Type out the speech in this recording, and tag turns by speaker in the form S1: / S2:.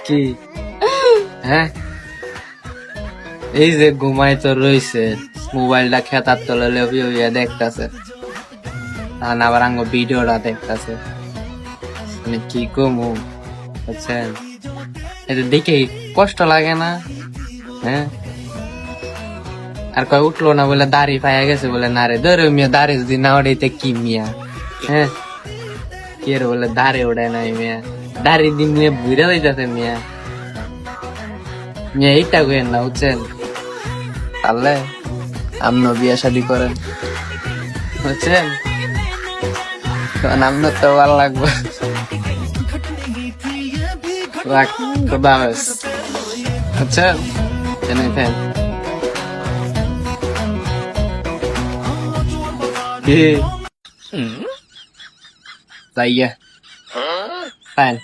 S1: কি হ্যাঁ এই যে ঘুমাই তো রয়েছে মোবাইলটা খেতার তলে লেপিয়ে দেখতেছে আর আবার আঙ্গ ভিডিওটা দেখতেছে মানে কি কমু বুঝছেন এটা দেখে কষ্ট লাগে না হ্যাঁ আর কয় উঠলো না বলে দাড়ি পাইয়া গেছে বলে না রে ধরে মিয়া দাড়ি যদি না ওড়াইতে কি মিয়া হ্যাঁ কে রে বলে দাড়ি ওড়ায় নাই মিয়া দাড়ি দিন মিয়া বুড়া যাইতেছে মিয়া মিয়া এইটা কইেন না বুঝছেন তাহলে আমনো বিয়া শাদি করেন বুঝছেন তখন আপনার তো ভালো লাগবে রাখ খোদা হাফেজ বুঝছেন জেনে ফেন কি তাইয়া ফাইন